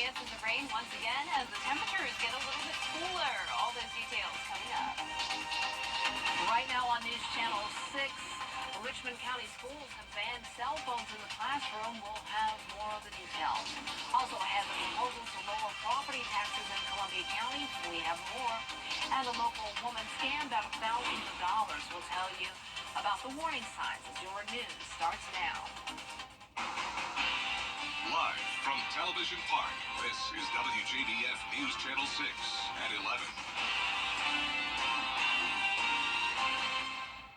chances of rain once again as the temperatures get a little bit cooler. All those details coming up. Right now on News Channel 6, Richmond County schools have banned cell phones in the classroom. We'll have more of the details. Also, I have the proposals to lower property taxes in Columbia County. We have more. And a local woman scammed out of thousands of dollars. We'll tell you about the warning signs as your news starts now. Live from Television Park, this is WJBF News Channel 6 at 11.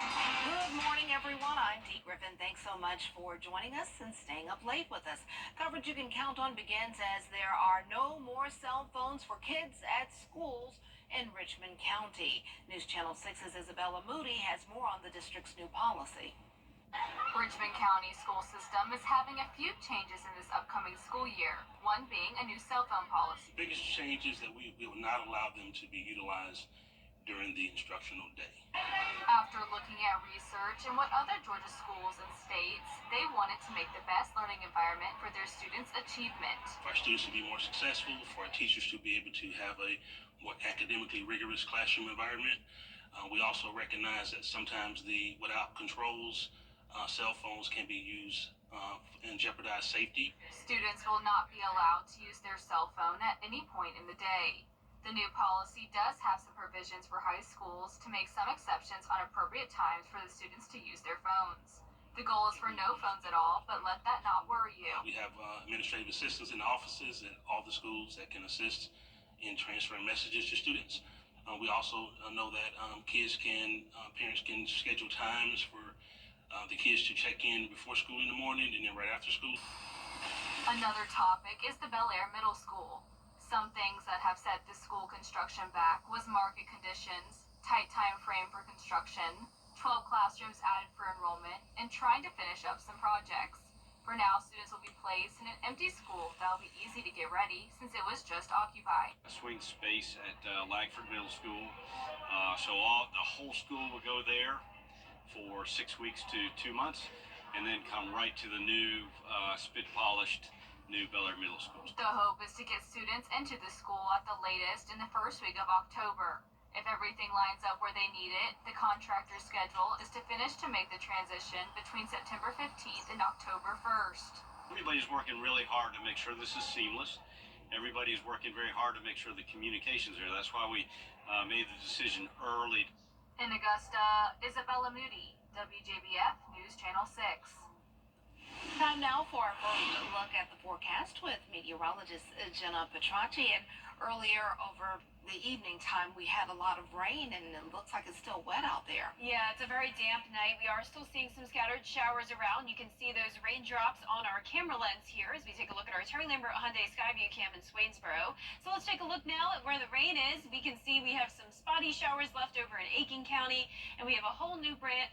Good morning, everyone. I'm Dee Griffin. Thanks so much for joining us and staying up late with us. Coverage you can count on begins as there are no more cell phones for kids at schools in Richmond County. News Channel 6's Isabella Moody has more on the district's new policy. Richmond County school system is having a few changes in this upcoming school year, one being a new cell phone policy. The biggest change is that we will not allow them to be utilized during the instructional day. After looking at research and what other Georgia schools and states, they wanted to make the best learning environment for their students' achievement. For our students to be more successful, for our teachers to be able to have a more academically rigorous classroom environment. We also recognize that sometimes without controls, cell phones can be used and jeopardize safety. Students will not be allowed to use their cell phone at any point in the day. The new policy does have some provisions for high schools to make some exceptions on appropriate times for the students to use their phones. The goal is for no phones at all, but let that not worry you. We have administrative assistants in the offices at all the schools that can assist in transferring messages to students. We also know that parents can schedule times for the kids to check in before school in the morning and then right after school. Another topic is the Bel Air Middle School. Some things that have set the school construction back was market conditions, tight time frame for construction, 12 classrooms added for enrollment, and trying to finish up some projects. For now, students will be placed in an empty school that will be easy to get ready since it was just occupied. Swing space at Langford Middle School, so the whole school will go there for 6 weeks to 2 months, and then come right to the new spit-polished new Bel Air Middle School. The hope is to get students into the school at the latest in the first week of October. If everything lines up where they need it, the contractor's schedule is to finish to make the transition between September 15th and October 1st. Everybody's working really hard to make sure this is seamless. Everybody's working very hard to make sure the communication's there. That's why we made the decision early. In Augusta, Isabella Moody, WJBF News Channel 6. Time now for our first look at the forecast with meteorologist Jenna Petracci. And earlier over the evening time, we had a lot of rain, and it looks like it's still wet out there. Yeah, it's a very damp night. We are still seeing some scattered showers around. You can see those raindrops on our camera lens here as we take a look at our Terry Lambert Hyundai Skyview cam in Swainsboro. So let's take a look now at where the rain is. We can see we have some spotty showers left over in Aiken County, and we have a whole new brand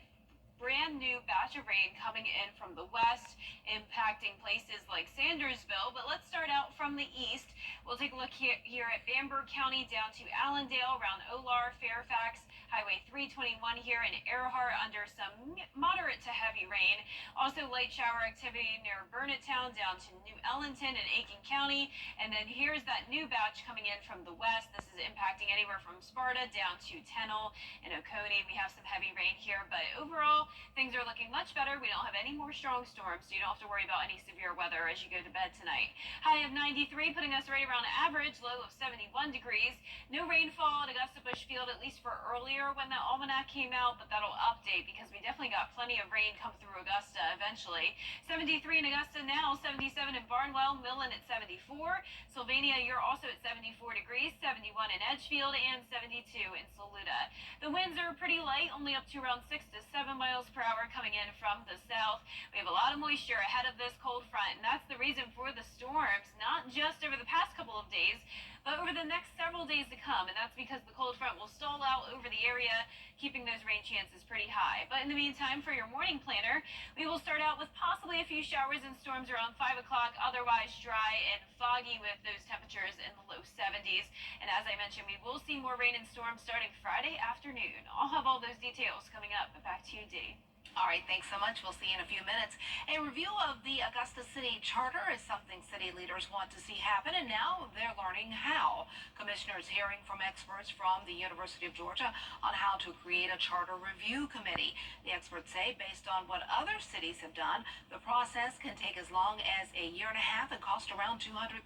new batch of rain coming in from the west, impacting places like Sandersville. But let's start out from the east. We'll take a look here at Bamberg County down to Allendale, around Olar, Fairfax, Highway 321 here in Earhart under some moderate to heavy rain. Also light shower activity near Burnettown down to New Ellington and Aiken County. And then here's that new batch coming in from the west. This is impacting anywhere from Sparta down to Tennell and Oconee. We have some heavy rain here, but overall, things are looking much better. We don't have any more strong storms, so you don't have to worry about any severe weather as you go to bed tonight. High of 93, putting us right around average, low of 71 degrees. No rainfall at Augusta Bushfield, at least for earlier when the almanac came out, but that'll update because we definitely got plenty of rain come through Augusta eventually. 73 in Augusta now, 77 in Barnwell, Millen at 74. Sylvania, you're also at 74 degrees, 71 in Edgefield, and 72 in Saluda. The winds are pretty light, only up to around 6 to 7 miles per hour coming in from the south. We have a lot of moisture ahead of this cold front, and that's the reason for the storms, not just over the past couple of days, but over the next several days to come. And that's because the cold front will stall out over the area, keeping those rain chances pretty high. But in the meantime, for your morning planner, we will start out with possibly a few showers and storms around 5 o'clock, otherwise dry and foggy with those temperatures in the low 70s. And as I mentioned, we will see more rain and storms starting Friday afternoon. I'll have all those details coming up. Back to you, Dee. All right, thanks so much. We'll see you in a few minutes. A review of the Augusta City Charter is something city leaders want to see happen, and now they're learning how. Commissioners hearing from experts from the University of Georgia on how to create a charter review committee. The experts say, based on what other cities have done, the process can take as long as a year and a half and cost around $200,000.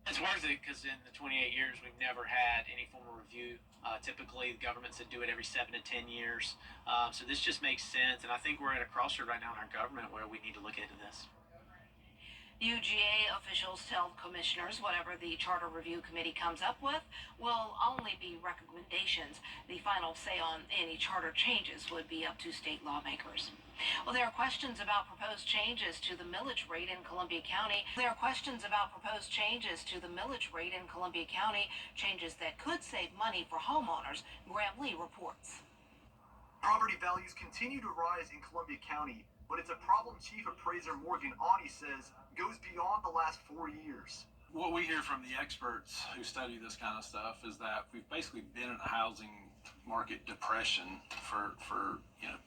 It's worth it because in the 28 years, we've never had any form of review. Typically, governments that do it every 7 to 10 years. So this just makes sense. And I think we're at a crossroad right now in our government where we need to look into this. UGA officials tell commissioners whatever the Charter Review Committee comes up with will only be recommendations. The final say on any charter changes would be up to state lawmakers. Well, there are questions about proposed changes to the millage rate in Columbia County. Changes that could save money for homeowners, Graham Lee reports. Property values continue to rise in Columbia County, but it's a problem Chief Appraiser Morgan Audie says goes beyond the last 4 years. What we hear from the experts who study this kind of stuff is that we've basically been in a housing market depression for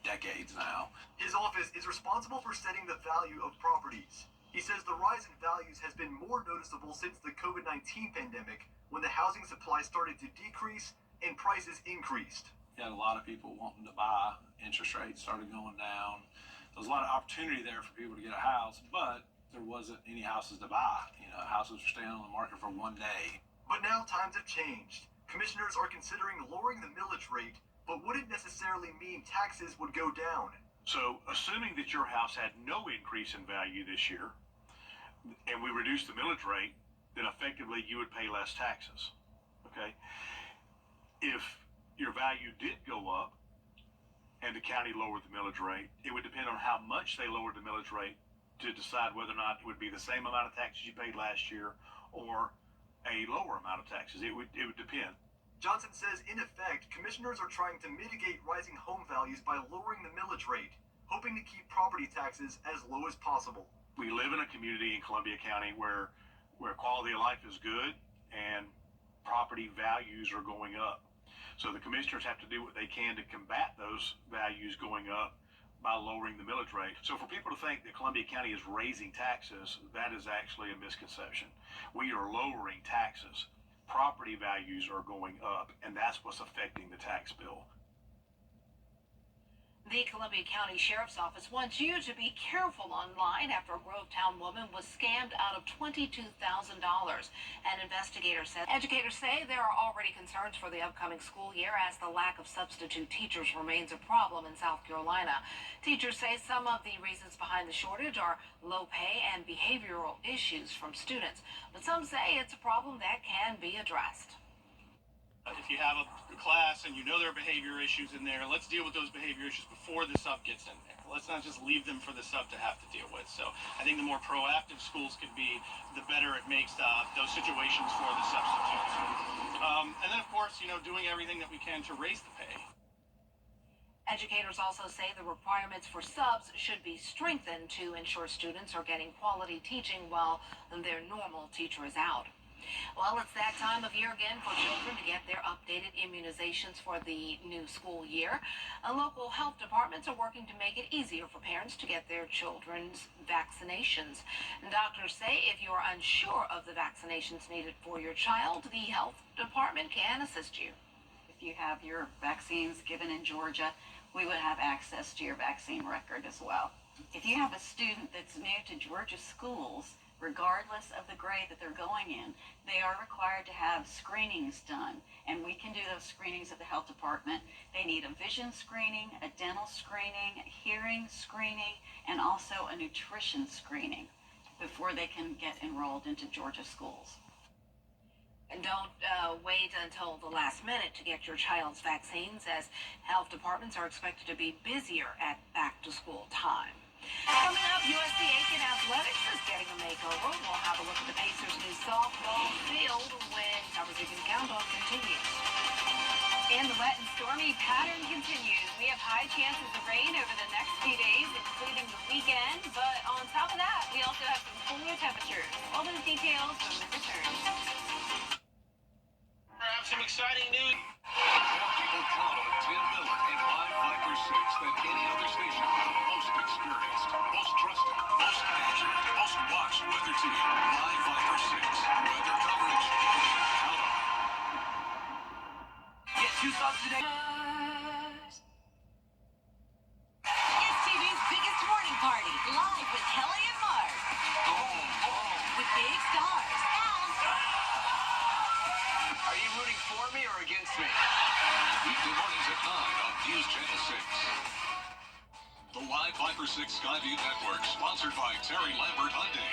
decades now. His office is responsible for setting the value of properties. He says the rise in values has been more noticeable since the COVID-19 pandemic, when the housing supply started to decrease and prices increased. You had a lot of people wanting to buy, interest rates started going down. There was a lot of opportunity there for people to get a house, but there wasn't any houses to buy. Houses were staying on the market for one day. But now times have changed. Commissioners are considering lowering the millage rate, but wouldn't necessarily mean taxes would go down. So, assuming that your house had no increase in value this year, and we reduced the millage rate, then effectively you would pay less taxes. Okay? If your value did go up and the county lowered the millage rate, it would depend on how much they lowered the millage rate to decide whether or not it would be the same amount of taxes you paid last year or a lower amount of taxes. It would depend. Johnson says, in effect, commissioners are trying to mitigate rising home values by lowering the millage rate, hoping to keep property taxes as low as possible. We live in a community in Columbia County where quality of life is good and property values are going up. So the commissioners have to do what they can to combat those values going up by lowering the millage rate. So for people to think that Columbia County is raising taxes, that is actually a misconception. We are lowering taxes. Property values are going up, and that's what's affecting the tax bill. The Columbia County Sheriff's Office wants you to be careful online after a Grovetown woman was scammed out of $22,000. Educators say there are already concerns for the upcoming school year as the lack of substitute teachers remains a problem in South Carolina. Teachers say some of the reasons behind the shortage are low pay and behavioral issues from students, but some say it's a problem that can be addressed. If you have a class and you know there are behavior issues in there, let's deal with those behavior issues before the sub gets in there. Let's not just leave them for the sub to have to deal with. So I think the more proactive schools can be, the better it makes those situations for the substitutes. And then, of course, doing everything that we can to raise the pay. Educators also say the requirements for subs should be strengthened to ensure students are getting quality teaching while their normal teacher is out. Well, it's that time of year again for children to get their updated immunizations for the new school year. Local health departments are working to make it easier for parents to get their children's vaccinations. Doctors say if you are unsure of the vaccinations needed for your child, the health department can assist you. If you have your vaccines given in Georgia, we would have access to your vaccine record as well. If you have a student that's new to Georgia schools, regardless of the grade that they're going in, they are required to have screenings done, and we can do those screenings at the health department. They need a vision screening, a dental screening, a hearing screening, and also a nutrition screening before they can get enrolled into Georgia schools. And don't wait until the last minute to get your child's vaccines, as health departments are expected to be busier at back-to-school time. Coming up, USC Aiken Athletics is getting a makeover. We'll have a look at the Pacers' new softball field when Coverage You Can Count On continues. And the wet and stormy pattern continues. We have high chances of rain over the next few days, including the weekend. But on top of that, we also have some cooler temperatures. All those details when we return. I have some exciting news. More people count on Tim Miller in 5 5 for 6 than today. It's TV's biggest morning party, live with Kelly and Mark. With big stars and... Are you rooting for me or against me? Weekday mornings at 9 on News Channel 6. The live Viper 6 Skyview Network, sponsored by Terry Lambert Hyundai.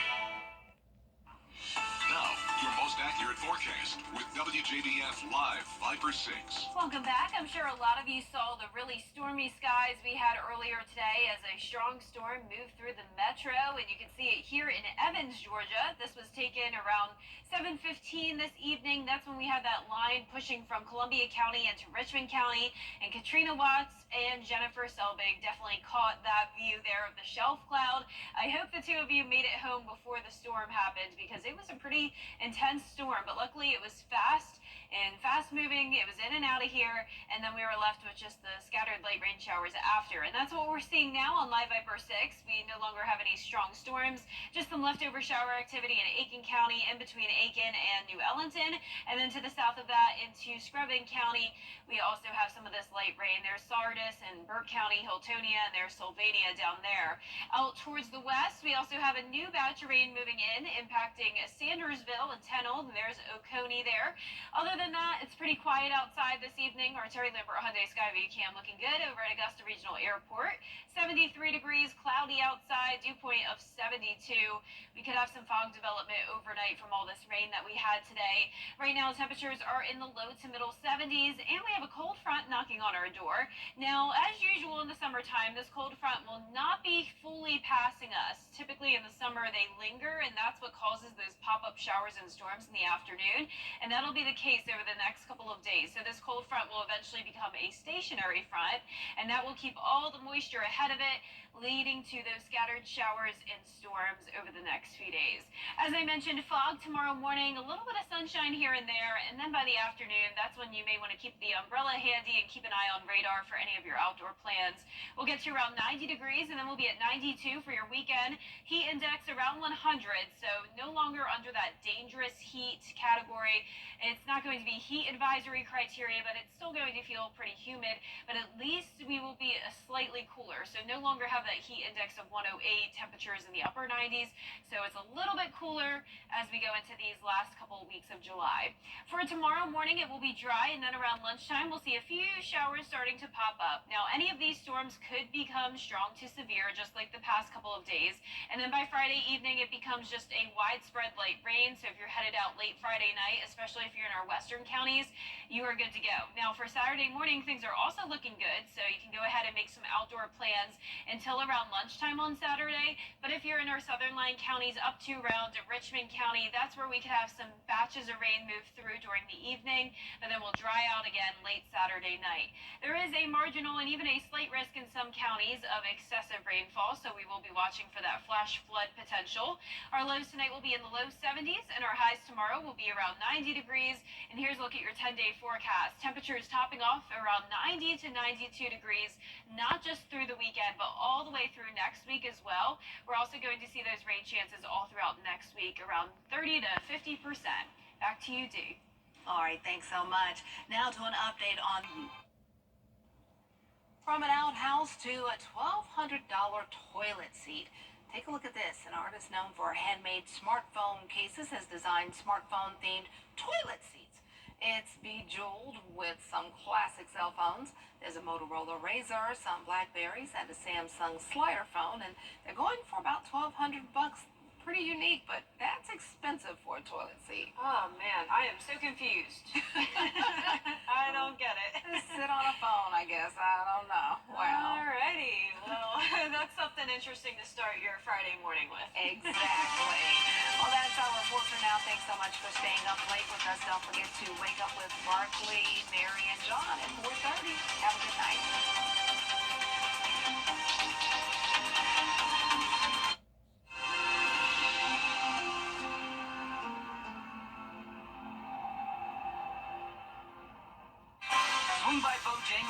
Now, your most accurate forecast with WJBF Live Viper 6. Welcome back. I'm sure a lot of you saw the really stormy skies we had earlier today as a strong storm moved through the metro, and you can see it here in Evans, Georgia. This was taken around 7:15 this evening. That's when we had that line pushing from Columbia County into Richmond County, and Katrina Watts and Jennifer Selbig definitely caught that view there of the shelf cloud. I hope the two of you made it home before the storm happened, because it was a pretty intense storm, but luckily it was fast and fast moving. It was in and out of here, and then we were left with just the scattered light rain showers after, and that's what we're seeing now on Live Viper 6. We no longer have any strong storms, just some leftover shower activity in Aiken County, in between Aiken and New Ellington, and then to the south of that into Scrubbin County. We also have some of this light rain. There's Sardis and Burke County, Hiltonia, and there's Sylvania down there. Out towards the west, we also have a new batch of rain moving in, impacting Sandersville and Tenold, and there's Oconee there. Other than that, it's pretty quiet outside this evening. Our Terry Lambert Hyundai Skyview cam looking good over at Augusta Regional Airport. 73 degrees, cloudy outside, dew point of 72. We could have some fog development overnight from all this rain that we had today. Right now, temperatures are in the low to middle 70s, and we have a cold front knocking on our door. Now, as usual in the summertime, this cold front will not be fully passing us. Typically in the summer, they linger, and that's what causes those pop-up showers and storms in the afternoon, and that'll be the case over the next couple of days. So this cold front will eventually become a stationary front, and that will keep all the moisture ahead of it, leading to those scattered showers and storms over the next few days. As I mentioned, fog tomorrow morning, a little bit of sunshine here and there, and then by the afternoon, that's when you may want to keep the umbrella handy and keep an eye on radar for any of your outdoor plans. We'll get to around 90 degrees, and then we'll be at 92 for your weekend. Heat index around 100, so no longer under that dangerous heat category. It's not going to be heat advisory criteria, but it's still going to feel pretty humid, but at least we will be slightly cooler, so no longer have that heat index of 108, temperatures in the upper 90s, so it's a little bit cooler as we go into these last couple of weeks of July. For tomorrow morning, it will be dry, and then around lunchtime, we'll see a few showers starting to pop up. Now, any of these storms could become strong to severe, just like the past couple of days, and then by Friday evening, it becomes just a widespread light rain, so if you're headed out late Friday night, especially if you're in our western counties, you are good to go. Now, for Saturday morning, things are also looking good, so you can go ahead and make some outdoor plans until around lunchtime on Saturday, but if you're in our southern line counties up to around Richmond County, that's where we could have some batches of rain move through during the evening, but then we'll dry out again late Saturday night. There is a marginal and even a slight risk in some counties of excessive rainfall, so we will be watching for that flash flood potential. Our lows tonight will be in the low 70s, and our highs tomorrow will be around 90 degrees, and here's a look at your 10-day forecast. Temperatures topping off around 90 to 92 degrees, not just through the weekend, but all the way through next week as well. We're also going to see those rain chances all throughout next week, around 30 to 50%. Back to you, Dee. All right, thanks so much. Now to an update on... From an outhouse to a $1,200 toilet seat. Take a look at this. An artist known for handmade smartphone cases has designed smartphone-themed toilet seats. It's bejeweled with some classic cell phones. There's a Motorola Razr, some Blackberries, and a Samsung slider phone, and they're going for about $1,200. Pretty unique, but that's expensive for a toilet seat. Oh man, I am so confused. I don't get it. Sit on a phone, I guess. I don't know. Wow. Alrighty, well, that's something interesting to start your Friday morning with. Exactly. Well, that's our report for now. Thanks so much for staying up late with us. Don't forget to wake up with Barkley, Mary, and John at 4:30. Have a good night. Swing by Bojangles.